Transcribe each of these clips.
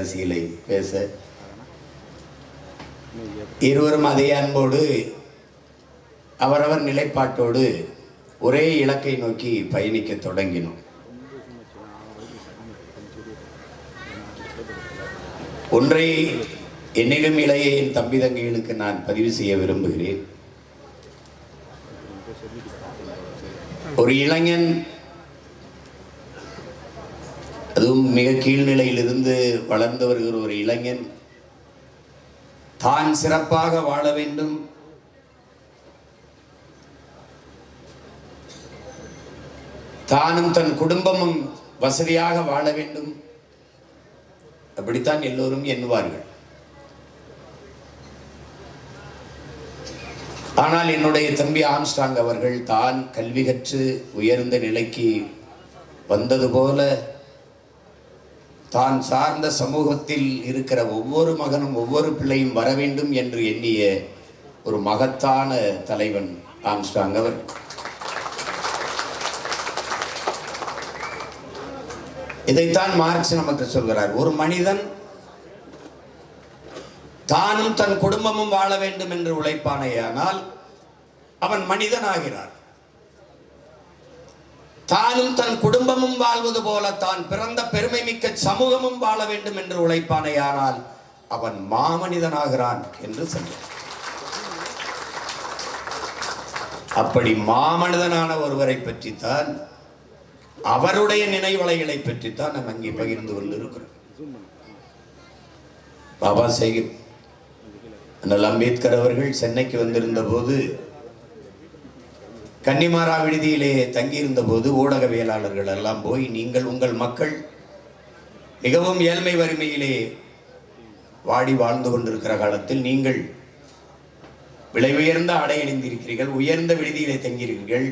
அரசியலை பேச இருவரும் அதே அன்போடு அவரவர் நிலைப்பாட்டோடு ஒரே இலக்கை நோக்கி பயணிக்க தொடங்கினோம். ஒன்றை என்னிலும் இளைய என் தம்பி தங்கைகளுக்கு நான் பதிவு செய்ய விரும்புகிறேன். ஒரு இளைஞன், அதுவும் மிக கீழ்நிலையிலிருந்து வளர்ந்து வருகிற ஒரு இளைஞன் தான் சிறப்பாக வாழ வேண்டும், தானும் தன் குடும்பமும் வசதியாக வாழ வேண்டும், அப்படித்தான் எல்லோரும் எண்ணுவார்கள். ஆனால் என்னுடைய தம்பி ஆம்ஸ்ட்ராங் அவர்கள் தான் கல்வி கற்று உயர்ந்த நிலைக்கு வந்தது போல தான் சார்ந்த சமூகத்தில் இருக்கிற ஒவ்வொரு மகனும் ஒவ்வொரு பிள்ளையும் வர வேண்டும் என்று எண்ணிய ஒரு மகத்தான தலைவன் ஆம்ஸ்ட்ராங் அவர். இதைத்தான் மார்க்ஸ் நமக்கு சொல்கிறார். ஒரு மனிதன் தானும் தன் குடும்பமும் வாழ வேண்டும் என்று உழைப்பானேயானால் அவன் மனிதன் ஆகிறான். தானும் தன் குடும்பமும் வாழ்வது போல தான் பிறந்த பெருமை மிக்க சமூகமும் வாழ வேண்டும் என்று உழைப்பானேயானால் அவன் மாமனிதனாகிறான் என்று சொன்னார். அப்படி மாமனிதனான ஒருவரை பற்றித்தான், அவருடைய நினைவலைகளை பற்றித்தான் நாம் அங்கே பகிர்ந்து கொண்டிருக்கிறோம். பாபா சாஹிப் அண்ணல் அம்பேத்கர் அவர்கள் சென்னைக்கு வந்திருந்த போது, கன்னிமாரா விடுதியிலே தங்கியிருந்த போது ஊடகவியலாளர்கள் எல்லாம் போய், நீங்கள் உங்கள் மக்கள் மிகவும் ஏழ்மை வறுமையிலே வாடி வாழ்ந்து கொண்டிருக்கிற காலத்தில் நீங்கள் விலை உயர்ந்த ஆடை அணிந்திருக்கிறீர்கள், உயர்ந்த விடுதியிலே தங்கியிருக்கிறீர்கள்,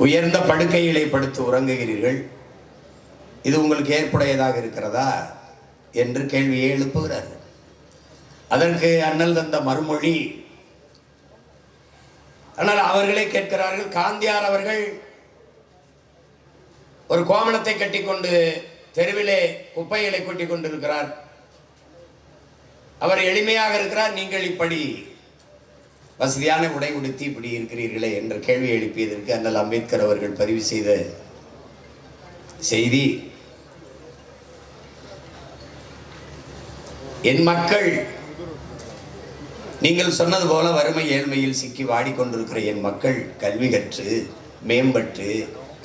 உயர்ந்த படுக்கையிலே படுத்து உறங்குகிறீர்கள், இது உங்களுக்கு ஏற்புடையதாக இருக்கிறதா என்று கேள்வியை எழுப்புகிறார்கள். அதற்கு அண்ணல் தந்த மறுமொழி, ஆனால் அவர்களே கேட்கிறார்கள், காந்தியார் அவர்கள் ஒரு கோமணத்தை கட்டிக்கொண்டு தெருவிலே குப்பைகளை கொட்டி கொண்டிருக்கிறார், அவர் எளிமையாக இருக்கிறார், நீங்கள் இப்படி வசதியான உடை உடுத்தி இப்படி இருக்கிறீர்களே என்ற கேள்வி எழுப்பியதற்கு அண்ணல் அம்பேத்கர் அவர்கள் பதிவு செய்த செய்தி, என் மக்கள் நீங்கள் சொன்னது போல வறுமை ஏழ்மையில் சிக்கி வாடிக்கொண்டிருக்கிற என் மக்கள் கல்வி கற்று மேம்பட்டு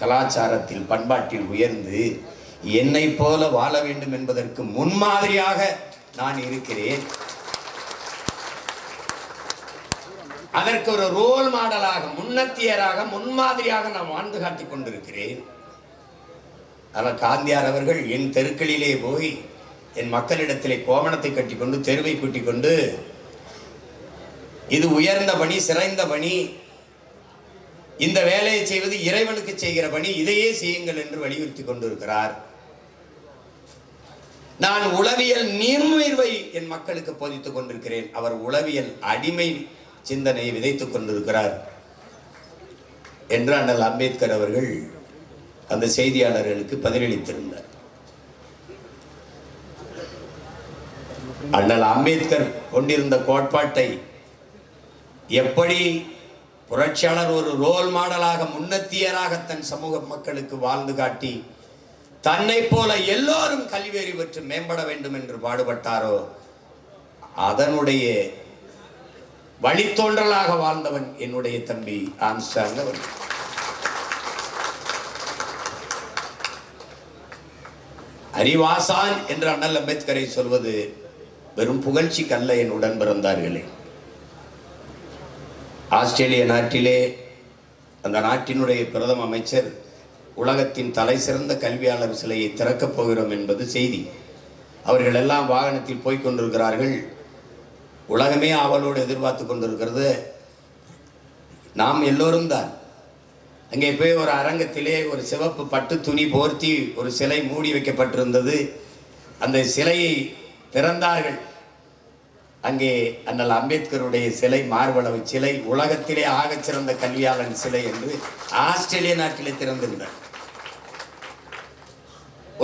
கலாச்சாரத்தில் பண்பாட்டில் உயர்ந்து என்னை போல வாழ வேண்டும் என்பதற்கு முன்மாதிரியாக நான் இருக்கிறேன். அதற்கு ஒரு ரோல் மாடலாக, முன்னத்தியராக, முன்மாதிரியாக நான் வாழ்ந்து காட்டிக் கொண்டிருக்கிறேன். ஆனால் காந்தியார் அவர்கள் என் தெருக்களிலே போய் என் மக்களிடத்திலே கோமணத்தை கட்டிக்கொண்டு தெருவை கூட்டிக் கொண்டு, இது உயர்ந்த பணி, சிறந்த பணி, இந்த வேலையை செய்வது இறைவனுக்கு செய்கிற பணி, இதையே செய்யுங்கள் என்று வலியுறுத்தி கொண்டிருக்கிறார். நான் உளவியல் நீர்முயர்வை என் மக்களுக்கு போதித்துக் கொண்டிருக்கிறேன், அவர் உளவியல் அடிமை சிந்தனையை விதைத்துக் கொண்டிருக்கிறார் என்று அண்ணல் அம்பேத்கர் அவர்கள் அந்த செய்தியாளர்களுக்கு பதிலளித்திருந்தார். அண்ணல் அம்பேத்கர் கொண்டிருந்த கோட்பாட்டை எப்படி புரட்சியாளர் ஒரு ரோல் மாடலாக, முன்னத்தியராக தன் சமூக மக்களுக்கு வாழ்ந்து காட்டி தன்னை போல எல்லோரும் கல்வியறி பெற்று மேம்பட வேண்டும் என்று பாடுபட்டாரோ, அதனுடைய வழித்தோன்றலாக வாழ்ந்தவன் என்னுடைய தம்பி ஆம்ஸ்ட்ராங் அவர்கள். அறிவாசான் என்று அண்ணல் அம்பேத்கரை சொல்வது வெறும் புகழ்ச்சிக்கல்ல என் உடன் பிறந்தார்களே. ஆஸ்திரேலிய நாட்டிலே அந்த நாட்டினுடைய பிரதம அமைச்சர் உலகத்தின் தலை சிறந்த கல்வியாளர் சிலையை திறக்கப் போகிறோம் என்பது செய்தி. அவர்கள் எல்லாம் வாகனத்தில் போய்கொண்டிருக்கிறார்கள். உலகமே அவளோடு எதிர்பார்த்து கொண்டிருக்கிறது. நாம் எல்லோரும் தான். அங்கே போய் ஒரு அரங்கத்திலே ஒரு சிவப்பு பட்டு துணி போர்த்தி ஒரு சிலை மூடி வைக்கப்பட்டிருந்தது. அந்த சிலையை திறந்தார்கள். அங்கே அண்ணல் அம்பேத்கருடைய சிலை, மார்பளவு சிலை, உலகத்திலே ஆகச் சிறந்த கல்வியாளன் சிலை என்று ஆஸ்திரேலிய நாட்டிலே திறந்திருந்தார்.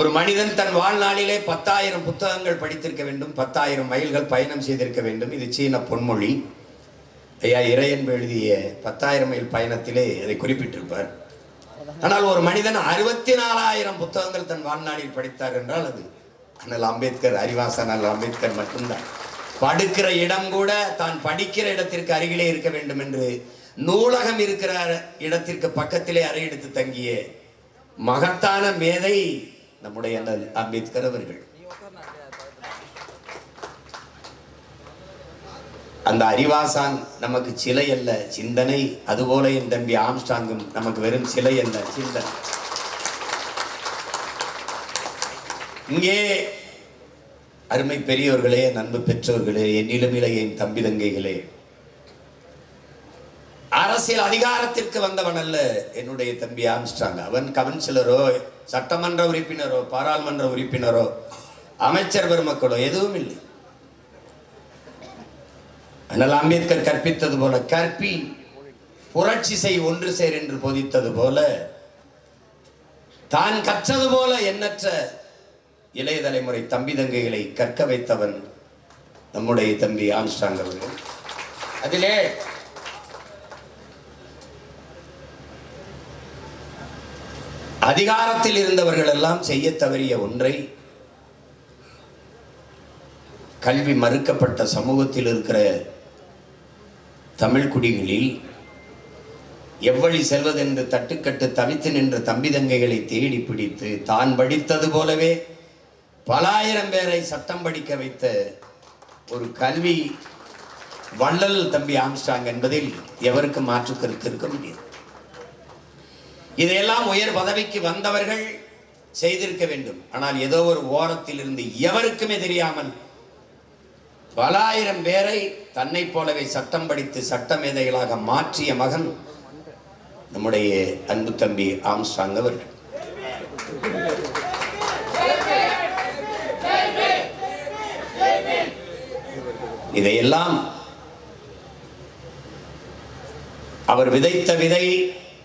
ஒரு மனிதன் தன் வாழ்நாளிலே 10,000 புத்தகங்கள் படித்திருக்க வேண்டும், 10,000 மைல்கள் பயணம் செய்திருக்க வேண்டும். இது சீன பொன்மொழி. ஐயா இறையன்பு எழுதிய 10,000 மைல் பயணத்திலே இதை குறிப்பிட்டிருப்பார். ஆனால் ஒரு மனிதன் 64,000 புத்தகங்கள் தன் வாழ்நாளில் படித்தார் என்றால் அது அண்ணல் அம்பேத்கர், அறிவாசன் அண்ணல் அம்பேத்கர் மட்டும்தான். படுக்கிற இடம் கூட தான் படிக்கிற இடத்திற்கு அருகிலே இருக்க வேண்டும் என்று நூலகம் இருக்கிற இடத்திற்கு பக்கத்திலே அறை எடுத்து தங்கிய மகத்தான மேதை நம்முடைய அண்ணல் அம்பேத்கர் அவர்கள். அந்த அறிவாசான் நமக்கு சிலை அல்ல, சிந்தனை. அதுபோல என் தம்பி ஆம்ஸ்ட்ராங்கும் நமக்கு வெறும் சிலை அல்ல, சிந்தனை. இங்கே அருமை பெரியோர்களே, நண்பு பெற்றோர்களே, என்னிலும் இளைய தம்பி தங்கைகளே, அரசியல் அதிகாரத்திற்கு வந்தவன் அல்ல என்னுடைய தம்பி ஆம்ஸ்ட்ராங். அவன் கவுன்சிலரோ, சட்டமன்ற உறுப்பினரோ, பாராளுமன்ற உறுப்பினரோ, அமைச்சர் பெருமக்களோ எதுவும் இல்லை. அண்ணல் அம்பேத்கர் கற்பித்தது போல கற்பி, புரட்சி செய், ஒன்று சேர் என்று போதித்தது போல தான் கற்றது போல எண்ணற்ற இளைய தலைமுறை தம்பி தங்கைகளை கற்க வைத்தவன் நம்முடைய தம்பி ஆம்ஸ்ட்ராங் அவர்கள். அதிலே அதிகாரத்தில் இருந்தவர்கள் எல்லாம் செய்ய தவறிய ஒன்றை கல்வி மறுக்கப்பட்ட சமூகத்தில் இருக்கிற தமிழ் குடிகளில் எவ்வழி செல்வதென்று தட்டுக்கட்டு தவித்து நின்ற தம்பி தங்கைகளை தேடி பிடித்து தான் படித்தது போலவே பல ஆயிரம் பேரை சட்டம் படிக்க வைத்த ஒரு கல்வி வள்ளல் தம்பி ஆம்ஸ்ட்ராங் என்பதில் எவருக்கு மாற்று கருத்து இருக்க முடியாது. இதையெல்லாம் உயர் பதவிக்கு வந்தவர்கள் செய்திருக்க வேண்டும். ஆனால் ஏதோ ஒரு ஓரத்தில் இருந்து எவருக்குமே தெரியாமல் பல ஆயிரம் பேரை தன்னை போலவே சட்டம் படித்து சட்ட மேதைகளாக மாற்றிய மகன் நம்முடைய அன்பு தம்பி ஆம்ஸ்ட்ராங் அவர்கள். இதையெல்லாம் அவர் விதைத்த விதை,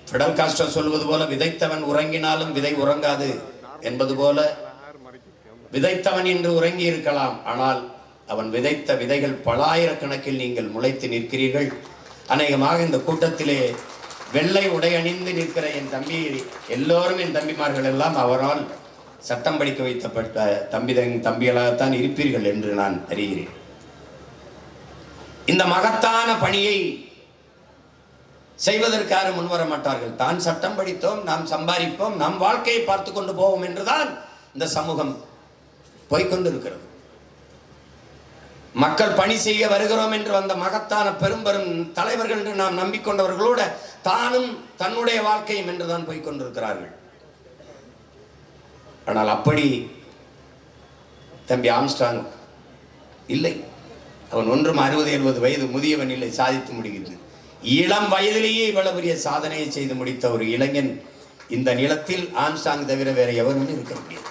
ஃபிடல் காஸ்ட்ரோ சொல்வது போல, விதைத்தவன் உறங்கினாலும் விதை உறங்காது என்பது போல, விதைத்தவன் இன்று உறங்கி இருக்கலாம், ஆனால் அவன் விதைத்த விதைகள் பல ஆயிரக்கணக்கில் நீங்கள் முளைத்து நிற்கிறீர்கள். அநேகமாக இந்த கூட்டத்திலே வெள்ளை உடை அணிந்து நிற்கிற என் தம்பி எல்லோரும், என் தம்பிமார்கள் எல்லாம் அவரால் சட்டம் படிக்க வைக்கப்பட்ட தம்பிகளாகத்தான் இருப்பீர்கள் என்று நான் அறிகிறேன். இந்த மகத்தான பணியை செய்வதற்கு யாரும் முன்வர மாட்டார்கள். தான் சட்டம் படித்தோம், நாம் சம்பாதிப்போம், நம் வாழ்க்கையை பார்த்து கொண்டு போவோம் என்றுதான் இந்த சமூகம் போய்கொண்டிருக்கிறது. மக்கள் பணி செய்ய வருகிறோம் என்று வந்த மகத்தான பெரும் பெரும் தலைவர்கள் என்று நாம் நம்பிக்கொண்டவர்களோட தானும் தன்னுடைய வாழ்க்கையும் என்றுதான் போய்கொண்டிருக்கிறார்கள். ஆனால் அப்படி தம்பி ஆம்ஸ்ட்ராங் இல்லை. அவன் ஒன்றும் 60-70 வயது முதியவன் இல்லை, சாதித்து முடிகிறது. இளம் வயதிலேயே இவ்வளவு பெரிய சாதனையை செய்து முடித்த ஒரு இளைஞன் இந்த நிலத்தில் ஆம்ஸ்ட்ராங் தவிர வேற எவரும் இருக்க முடியாது.